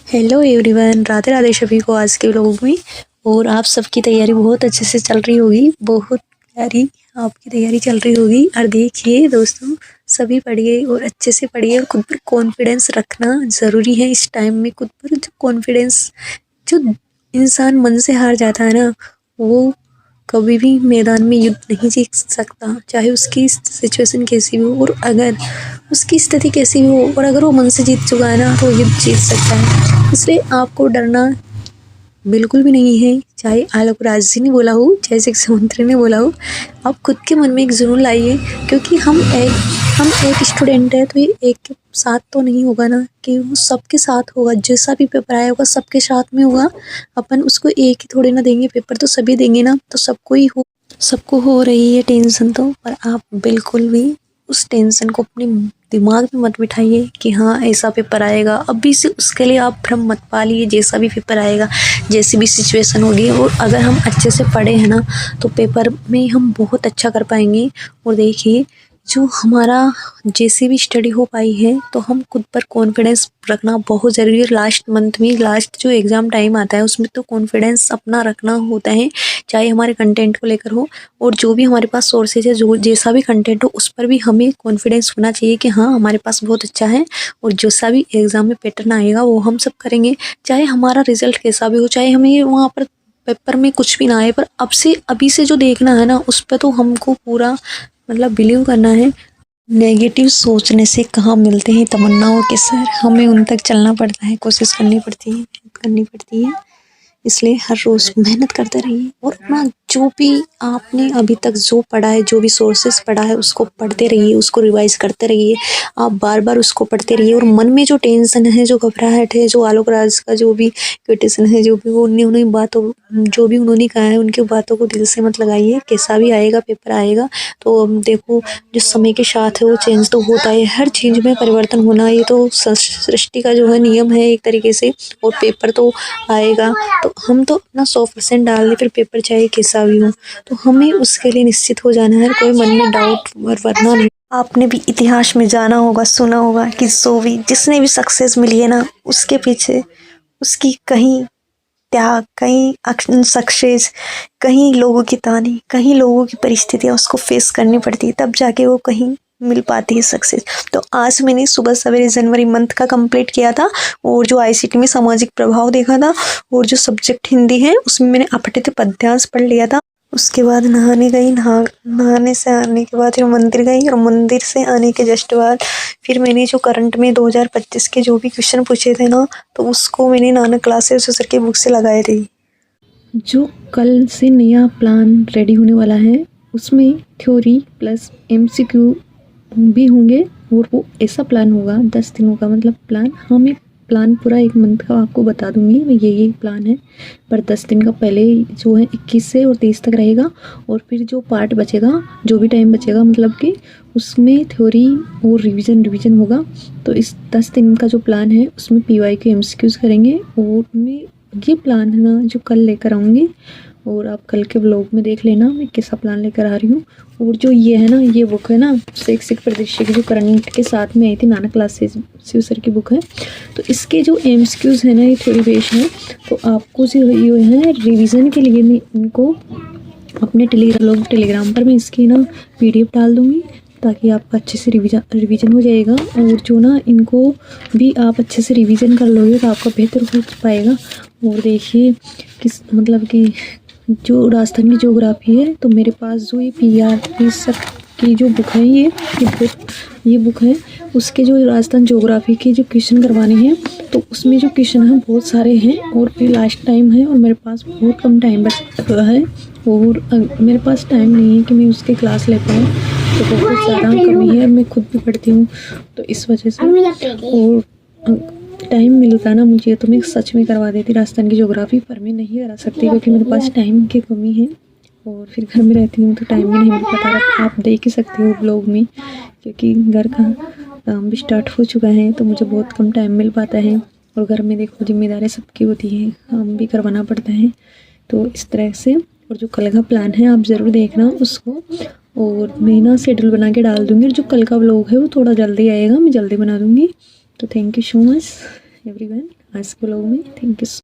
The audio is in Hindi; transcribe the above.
हेलो एवरीवन, राधे राधे सभी को आज के व्लॉग में। और आप सबकी तैयारी बहुत अच्छे से चल रही होगी, बहुत प्यारी आपकी तैयारी चल रही होगी। और देखिए दोस्तों, सभी पढ़िए और अच्छे से पढ़िए और खुद पर कॉन्फिडेंस रखना ज़रूरी है इस टाइम में। खुद पर जो कॉन्फिडेंस, जो इंसान मन से हार जाता है ना, वो कभी भी मैदान में युद्ध नहीं जीत सकता, चाहे उसकी सिचुएशन कैसी भी हो और अगर उसकी स्थिति कैसी भी हो। और अगर वो मन से जीत चुका है ना, तो युद्ध जीत सकता है। इसलिए आपको डरना बिल्कुल भी नहीं है, चाहे आलोक राज जी ने बोला हो, चाहे शिक्षा मंत्री ने बोला हो। आप खुद के मन में एक जुनून लाइए, क्योंकि हम एक स्टूडेंट है, तो ये एक के साथ तो नहीं होगा ना, कि वो सबके साथ होगा। जैसा भी पेपर आया होगा सबके साथ में होगा। अपन उसको एक ही थोड़े ना देंगे, पेपर तो सभी देंगे ना, तो सबको हो रही है टेंशन। तो पर आप बिल्कुल भी उस टेंशन को अपने दिमाग में मत बिठाइए कि हाँ ऐसा पेपर आएगा। अभी से उसके लिए आप भ्रम मत पालिए। जैसा भी पेपर आएगा, जैसी भी सिचुएशन होगी, और अगर हम अच्छे से पढ़े हैं ना, तो पेपर में हम बहुत अच्छा कर पाएंगे। और देखिए, जो हमारा जैसे भी स्टडी हो पाई है, तो हम खुद पर कॉन्फिडेंस रखना बहुत ज़रूरी है। लास्ट मंथ में, लास्ट जो एग्ज़ाम टाइम आता है, उसमें तो कॉन्फिडेंस अपना रखना होता है, चाहे हमारे कंटेंट को लेकर हो। और जो भी हमारे पास सोर्सेज है, जो जैसा भी कंटेंट हो, उस पर भी हमें कॉन्फिडेंस होना चाहिए कि हाँ हमारे पास बहुत अच्छा है, और जैसा भी एग्ज़ाम में पैटर्न आएगा वो हम सब करेंगे। चाहे हमारा रिजल्ट कैसा भी हो, चाहे हमें वहाँ पर पेपर में कुछ भी ना आए, पर अभी से जो देखना है ना, उस पर तो हमको पूरा मतलब बिलीव करना है। नेगेटिव सोचने से कहाँ मिलते हैं तमन्नाओं के सर, हमें उन तक चलना पड़ता है, कोशिश करनी पड़ती है, मेहनत करनी पड़ती है। इसलिए हर रोज़ मेहनत करते रहिए, और अपना जो भी आपने अभी तक जो पढ़ा है, जो भी सोर्सेज पढ़ा है, उसको पढ़ते रहिए, उसको रिवाइज करते रहिए। आप बार बार उसको पढ़ते रहिए। और मन में जो टेंशन है, जो घबराहट है, जो आलोक राज का जो भी क्रिटिसिज्म है, जो भी वो उन्हीं बातों, जो भी उन्होंने कहा है, उनकी बातों को दिल से मत लगाइए। कैसा भी आएगा पेपर आएगा, तो देखो जो समय के साथ है वो चेंज तो होता है। हर चीज़ में परिवर्तन होना, ये तो सृष्टि का जो है नियम है एक तरीके से। और पेपर तो आएगा, तो हम तो अपना 100% डाल दें, फिर पेपर चाहे कैसा भी हो, तो हमें उसके लिए निश्चित हो जाना है। कोई मन में डाउट वरना नहीं। आपने भी इतिहास में जाना होगा, सुना होगा कि जिसने भी सक्सेस मिली है ना, उसके पीछे उसकी कहीं त्याग, कहीं सक्सेस, कहीं लोगों की ताने, कहीं लोगों की परिस्थितियाँ उसको फेस करनी पड़ती है, तब जाके वो कहीं मिल पाती है सक्सेस। तो आज मैंने सुबह सवेरे जनवरी मंथ का कंप्लीट किया था, और जो आईसीटी में सामाजिक प्रभाव देखा था, और जो सब्जेक्ट हिंदी है उसमें मैंने अपठित पद्यांश पढ़ लिया था। उसके बाद नहाने गई, नहाने से आने के बाद फिर मंदिर गई, और मंदिर से आने के जस्ट बाद फिर मैंने जो करंट में 2025 के जो भी क्वेश्चन पूछे थे ना, तो उसको मैंने नानक क्लासेस सर की बुक से लगाए थे। जो कल से नया प्लान रेडी होने वाला है, उसमें थ्योरी प्लस एमसीक्यू भी होंगे। और वो ऐसा प्लान होगा 10 दिनों का, मतलब प्लान, हम एक प्लान पूरा 1 मंथ का आपको बता दूंगी मैं, ये प्लान है। पर 10 दिन का पहले जो है 21 से और 30 तक रहेगा। और फिर जो पार्ट बचेगा, जो भी टाइम बचेगा, मतलब कि उसमें थ्योरी और रिवीजन होगा। तो इस 10 दिन का जो प्लान है, उसमें PYQ MCQs करेंगे। और मैं ये प्लान है ना, जो कल लेकर आऊँगी, और आप कल के ब्लॉग में देख लेना मैं कैसा प्लान लेकर आ रही हूँ। और जो ये है ना, ये बुक है ना, शैक्षिक परिदृश्य की, जो करंट के साथ में आई थी, नानक क्लासेस शिव सर की बुक है। तो इसके जो MCQs है ना, ये थोड़ी बेस है। तो आपको जो ये है रिवीजन के लिए, मैं इनको अपने टेलीग्राम पर मैं इसकी ना PDF डाल दूँगी, ताकि आपका अच्छे से रिवीजन हो जाएगा। और जो ना, इनको भी आप अच्छे से रिवीजन कर लोगे तो आपका बेहतर हो पाएगा। और देखिए, किस मतलब कि जो राजस्थान की ज्योग्राफी है, तो मेरे पास जो ये PRP सर की जो बुक है, ये बुक है, उसके जो राजस्थान ज्योग्राफी के जो क्वेश्चन करवाने हैं, तो उसमें जो क्वेश्चन हैं बहुत सारे हैं। और फिर लास्ट टाइम है, और मेरे पास बहुत कम टाइम बचा हुआ है, और मेरे पास टाइम नहीं है कि मैं उसकी क्लास ले पाऊँ। तो बहुत ज़्यादा कमी है, मैं खुद भी पढ़ती हूँ, तो इस वजह से। और टाइम मिलता ना मुझे, तो मैं सच में करवा देती राजस्थान की ज्योग्राफी, पर मैं नहीं करा सकती क्योंकि मेरे पास टाइम की कमी है। और फिर घर में रहती हूँ, तो टाइम भी नहीं मिल पाता। आप देख ही सकते हो ब्लॉग में, क्योंकि घर का काम भी स्टार्ट हो चुका है, तो मुझे बहुत कम टाइम मिल पाता है। और घर में देखो, जिम्मेदारियाँ सबकी होती हैं, काम भी करवाना पड़ता है। तो इस तरह से। और जो कल का प्लान है, आप ज़रूर देखना उसको, और मैं ना शेड्यूल बना के डाल दूँगी। और जो कल का व्लॉग है वो थोड़ा जल्दी आएगा, मैं जल्दी बना दूँगी। तो thank you so much. Everyone आज के व्लॉग में। Thank you.